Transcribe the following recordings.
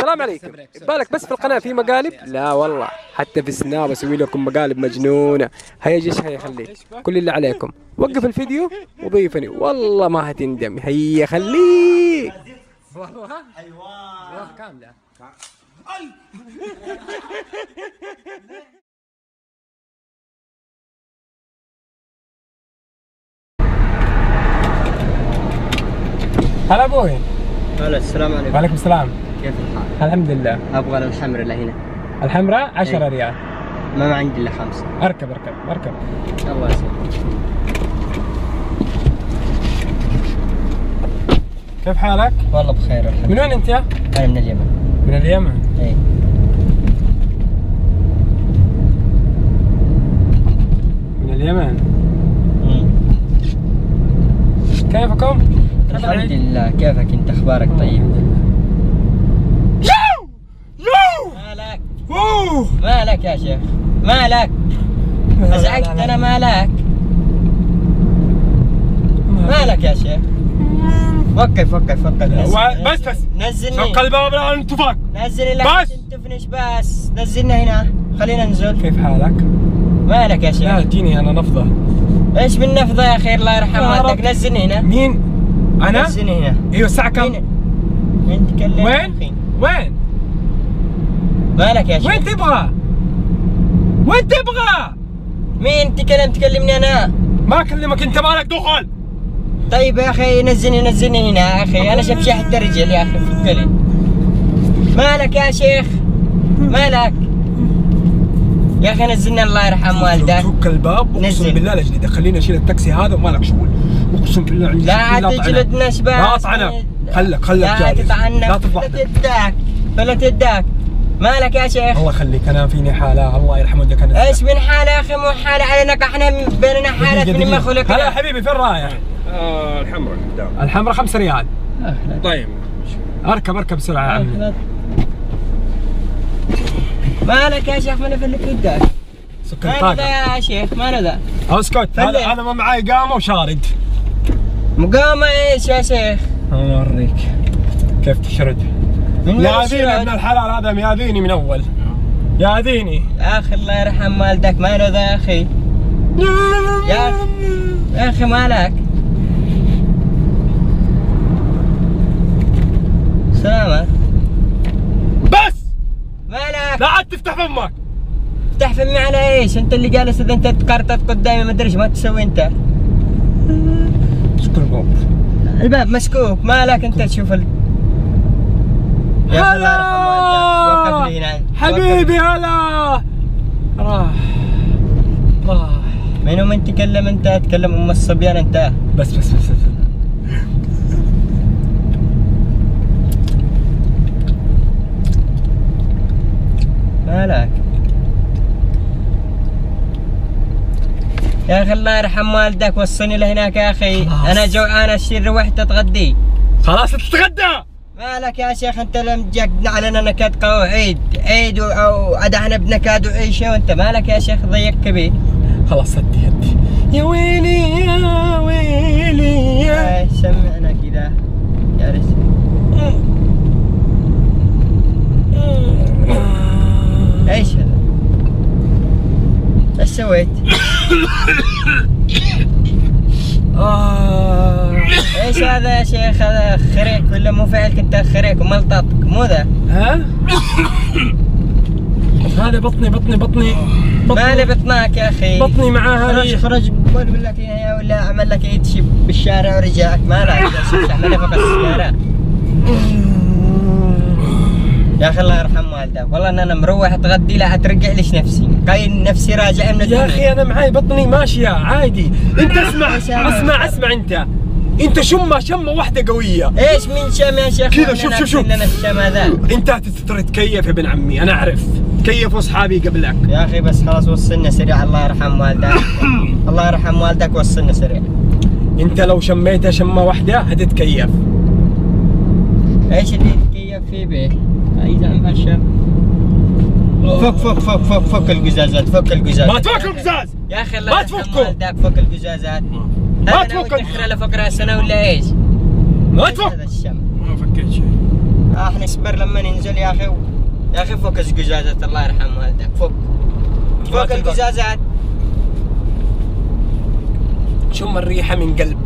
السلام عليكم. بالك بس في القناة في مقالب؟ لا والله، حتى في السناب اسوي لكم مقالب مجنونة. هيا جيش، هيا خليك. كل اللي عليكم وقف الفيديو وضيفني، والله ما هتندم. هيا خليك. والله ايوه كاملة. هلا ابوي. هلا السلام عليكم. وعليكم السلام. كيف الحال؟ الحمد لله. ابغى الحمراء اللي هنا. الحمراء 10 ريال. ما عندي الا 5. اركب. الله يسلمك. كيف حالك؟ والله بخير الحمد لله. من وين انت؟ انا من اليمن. من اليمن؟ اي. من اليمن. كيفكم؟ الحمد لله. كيفك انت؟ اخبارك طيب؟ مالك؟ مالك يا شيخ؟ مالك؟ ازعجت انا. مالك يا شيخ؟ وقف. بس نزلني. شق الباب لا انتفاق. نزلني لك. بس تنتفنش. بس نزلنا هنا. خلينا ننزل. كيف حالك؟ مالك يا شيخ؟ لا تجيني انا نفضة. ايش من نفضة يا اخي؟ الله يرحم والدك. نزلني هنا. مين؟ انا؟ نزلني هنا. ايوه الساعة كم؟ انت تكلم. وين؟ مالك يا شيخ؟ وين تبغى؟ مين تكلمني انا؟ ما اكلمك، انت مالك دخل. طيب يا اخي نزلني هنا يا اخي. انا شبشحت الرجل يا اخي. فكني. مالك يا شيخ؟ مالك يا اخي؟ نزلنا الله يرحم والدك. فك الباب. اقسم بالله لاجلدك. خليني اشيل التاكسي هذا ومالك شغل. اقسم بالله عندي. لا تجلدنا شباب. لا اطعنك. خلك لا تطعنك. لا تفضح. فلت يدك. مالك يا شيخ؟ الله يخليك، انا فيني حاله الله يرحم والدك. انا ايش من حاله يا اخي؟ مو حاله علينا احنا، بيننا حالات من ما خلقنا. هلا حبيبي، فين رايح؟ الحمراء قدام. الحمراء 5 ريال. طيب اركب بسرعه يا عمي. مالك يا شيخ؟ ما فلت يدك. سكر ماذا طاقه يا شيخ؟ ماذا؟ اسكت. هذا ما معاي قامه وشارد. مقامه ايش يا شيخ؟ اوريك كيف تشرد. ياذيني ابن الحلال هذا، مياذيني من اول. ياذيني يا اخي. الله يرحم والدك. ماله ذا يا اخي؟ يا اخي مالك؟ سلامة. بس مالك؟ لا عاد تفتح فمك. افتح فمي على ايش؟ انت اللي جالس اذا انت تقرطط قدامي ما ادري ايش ما تسوي انت. سكر الباب. الباب مسكوك. مالك انت تشوف يا اخي الله يرحم والدك. وقف لي هنا حبيبي. هلا راح. منو من تكلم انت؟ تكلم ام الصبيان انت. بس مالك يا اخي؟ الله يرحم والدك. وصلني لهناك يا اخي. انا جوعان اشتري وحده اتغدي. خلاص تتغدى. مالك يا شيخ؟ انت لم جاك علينا نكد قوي. عيد او عدحنا بنكاد وعيشه وانت مالك يا شيخ؟ ضيق كبير. خلاص هدي. يا ويلي يا ويلي يا. سمعنا كذا يا رجل. ايش هذا؟ ايش سويت؟ ايش هذا يا شيخ؟ هذا خريك ولا مو فعلك انت؟ خريك وملططك مو ذا؟ ها؟ هذا بطني. مالي بطنك يا اخي؟ بطني معاها. خرج بقول لك اياها ولا اعمل لك يتشي بالشارع ورجعك. مالك اعمل فوق السيارة يا اخي؟ الله يرحم والدك. والله ان انا مروح اتغدي لا ترجع ليش نفسي. قايل نفسي راجع من الدنيا. يا اخي انا معاي بطني ماشيه عادي. انت اسمع انت شمه واحده قويه. ايش من شم يا شيخ؟ كذا شوف لنا الشم هذا. انت تتكيف يا ابن عمي، انا اعرف تكيف واصحابي قبلك يا اخي. بس خلاص وصلنا سريع. الله يرحم والدك. الله يرحم والدك. وصلنا سريع. انت لو شميتها شمه واحده هتتكيف. ايش اللي تتكيف فيه به؟ اي زعم هالشم. فك القزازات. ما تفك القزاز يا اخي. الله يرحم والدك. فك القزازات. ما تفك. تدخل على فقرة سنة ولا ايش؟ ما تفك. هذا الشم. ما فكيت شيء. احنا نصبر لما ننزل يا اخي. يا اخي فك القزازات الله يرحم والدك. فك القزازات. شم الريحة من قلب.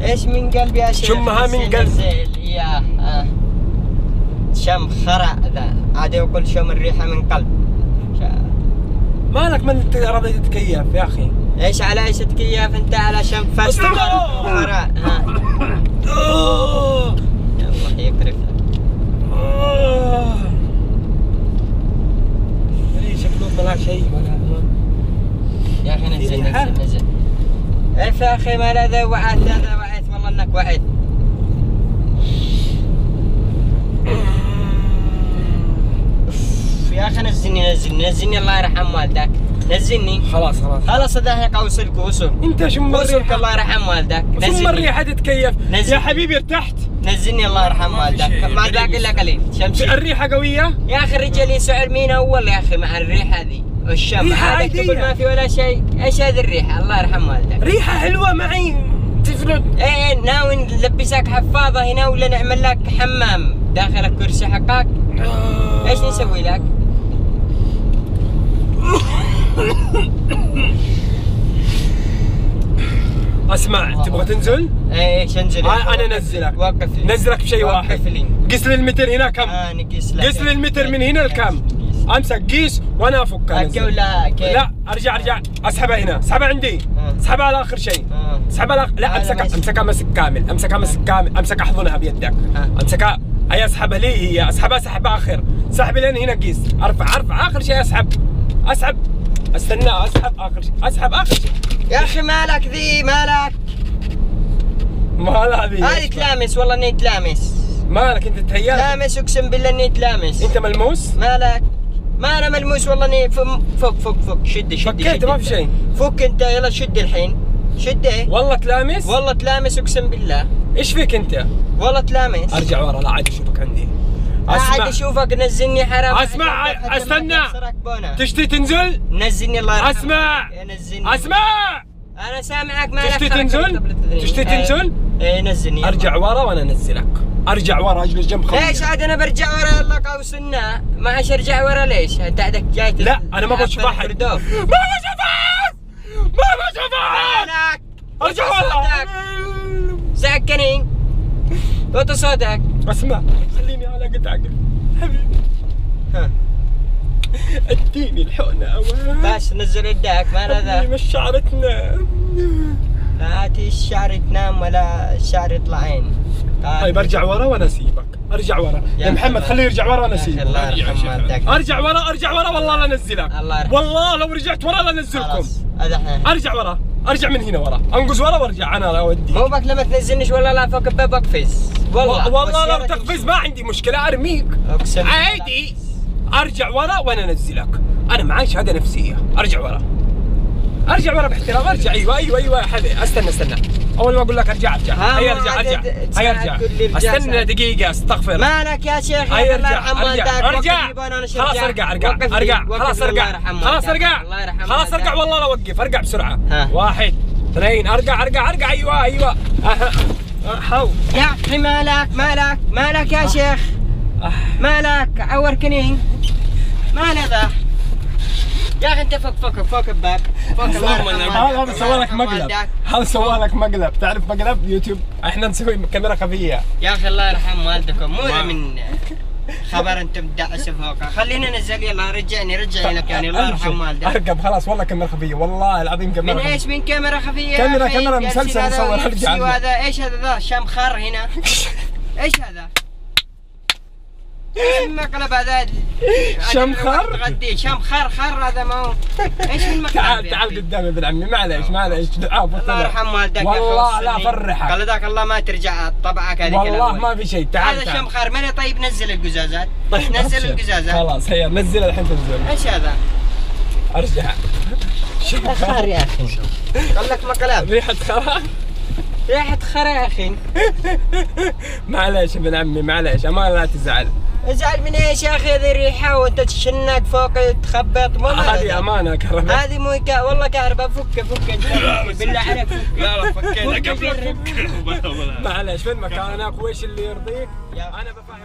ايش من قلب يا شيخ؟ شمها من قلب. يا شم خرع ذا عاد يقول شم الريحة من قلب. مالك ما انت راضي تتكيف يا اخي؟ ايش على ايش تكيف انت؟ على شم فست خرع. الله يكرف لك. ليش شكله طلع شيء ولا يا اخي نزل. ايش يا اخي ما لا ذا وعيت والله انك وعيت. يا اخي نزلني الله يرحم والدك. نزلني خلاص دحين اوصلك وصل. انت شم وصلك الله يرحم والدك. شم الريحة تتكيف يا حبيبي ارتحت. نزلني الله يرحم والدك. ما باقي لك قليل شمسي. الريحة قوية يا اخي الرجال يسعر مين اول يا اخي مع الريحة ذي والشم عادك تقول ما في ولا شيء. ايش هذه الريحة الله يرحم والدك؟ ريحة حلوة معي تفرق. ايه ناوي نلبسك حفاضة هنا ولا نعمل لك حمام داخل الكرسي حقك؟ ايش نسوي لك؟ اسمع تبغى تنزل؟ ايش انزل؟ انا انزلك. وقف لي. نزلك بشيء واحد. قيس لي المتر هنا كم؟ نقيس لك. قيس لي المتر من هنا لكم؟ امسك قيس وانا افك. ولا كيف؟ لا ارجع اسحبها هنا. اسحبها عندي. اسحبها على اخر شيء. اسحبها لا امسكها مسك كامل. امسك احضنها بيدك. امسكها اي اسحبها لي هي. اسحبها سحب اخر. سحب لين هنا قيس. ارفع اخر شيء اسحب. استنى اسحب اخر شيء. يا اخي مالك ذي مالك؟ مالها ذي؟ هذه تلامس والله اني تلامس. مالك انت تهيأ؟ تلامس اقسم بالله اني تلامس. انت ملموس؟ مالك؟ ما انا ملموس والله اني فك شد فكيت ما في شيء. فك انت يلا شد الحين. شد ايه؟ والله تلامس؟ والله تلامس اقسم بالله. ايش فيك انت؟ والله تلامس. ارجع ورا لا عاد اشوفك عندي. عاد اشوفك نزلني حرام. اسمع استنى. تشتي تنزل؟ نزلني الله يرحمك. اسمع انا سامعك مالك. تشتي تنزل؟ ايه نزلني. ارجع ورا وانا انزلك. ارجع ورا اجلس جنب خمسة. ليش عاد انا برجع ورا يلا قوسنا؟ ما عادش ارجع ورا ليش؟ انت عندك جاي. لا انا ما بشوف احد. ما بشوف احد. ارجع ورا. سكني. وطي صوتك. اسمع خليني على قطعك حبيبي. اديني الحقنة اوان. بس نزل يدك ما هذا. مش شعر تنام. لا الشعر تنام ولا الشعر يطلع عين. طيب ارجع ورا وانا اسيبك. ارجع ورا يا محمد خليه يرجع ورا وانا اسيبك. ارجع ورا والله لا انزلك. والله لو رجعت ورا لا انزلكم. ارجع ورا. ارجع من هنا ورا. انقز ورا وارجع انا اودي. مو بك لما تنزلنيش والله لا فوق الباب اقفز. والله لو تقفز ما عندي مشكلة ارميك. عادي. ارجع ورا وانا انزلك. انا معي شهادة نفسية. ارجع ورا باحترام. ارجع. ايوه يا حبيبي. استنى اول ما اقول لك ارجع. هيا ارجع. استنى دقيقة استغفر. مالك يا شيخ؟ هيا ارجع. خلاص ارجع والله لا اوقف. ارجع بسرعة. 1 2 ارجع. ايوه حاول. يا اخي مالك يا شيخ؟ مالك عوركني؟ ما ذا يا اخي انت فوق الباب. هذا سوى لك مقلب. تعرف مقلب يوتيوب؟ احنا نسوي كاميرا خفيه. يا اخي الله يرحم والدكم. مو من خبر انت مدعس فوقه. خلينا ننزل يلا. رجعني لك يعني الله يرحم والدك. ارقب خلاص والله كاميرا خفيه والله العظيم كاميرا من ايش؟ من كاميرا خفيه؟ كاميرا مسلسل نصور. ارجع. هذا ايش هذا ذا شمخر هنا؟ ايش هذا؟ ايش المقلب هذا؟ شمخر؟ شمخر هذا ما هو. ايش المقلب؟ تعال قدامي ابن عمي. معليش الله يرحم والدك. والله لا افرحك. قال ذاك الله ما ترجع طبعك هذيك. والله ما في شيء. تعال هذا شمخر. من طيب نزل القزازات. نزل القزازات. خلاص هيا نزل الحين تنزل. ايش هذا؟ ارجع. شمخر يا اخي. قال لك مقلب. ريحة خرا يا اخي. معليش ابن عمي معليش. امان لا تزعل. ازعل من ايش يا اخي؟ هذه ريحه وانت تشنق فوق تخبط. مو هذه امانه كهرباء. هذه مو والله كهرباء. فك بالله عليك فك. لا فكينا قبل معلش فين مكانك وايش اللي يرضيك؟ انا بفهم.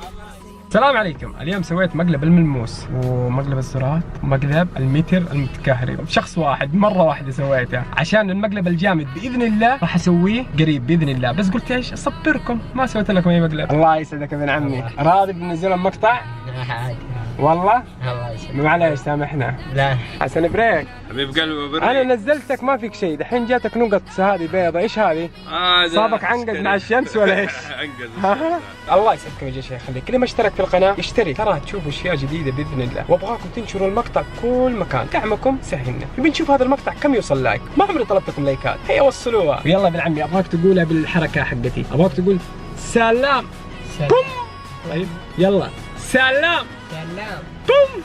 السلام عليكم. اليوم سويت مقلب الملموس ومقلب الزرات ومقلب المتر المتكهرب بشخص واحد، مرة واحدة سويته، عشان المقلب الجامد بإذن الله راح أسويه قريب بإذن الله. بس قلت إيش أصبركم، ما سويت لكم أي مقلب. الله يسعدك يا ابن عمي. راضي بننزل مقطع؟ عادي والله؟ الله يسلمك. معليش سامحنا. لا حسن بريك. حبيب قلبي أنا نزلتك ما فيك شيء، دحين جاتك نقط هذه بيضة، إيش هذه؟ صابك عنقد مع الشمس ولا إيش؟ عنقد. الله يسعدكم يا جيش يخليك. اللي ما اشترك في القناة اشترك، ترى تشوفوا اشياء جديدة بإذن الله، وابغاكم تنشروا المقطع كل مكان، دعمكم سهلنا. نبي نشوف هذا المقطع كم يوصل لايك، ما عمري طلبتكم لايكات، هيا وصلوها. ويلا ابن عمي ابغاك تقولها بالحركة حقتي، ابغاك تقول سلام. بوم. طيب يلا سلام. سلام. بوم.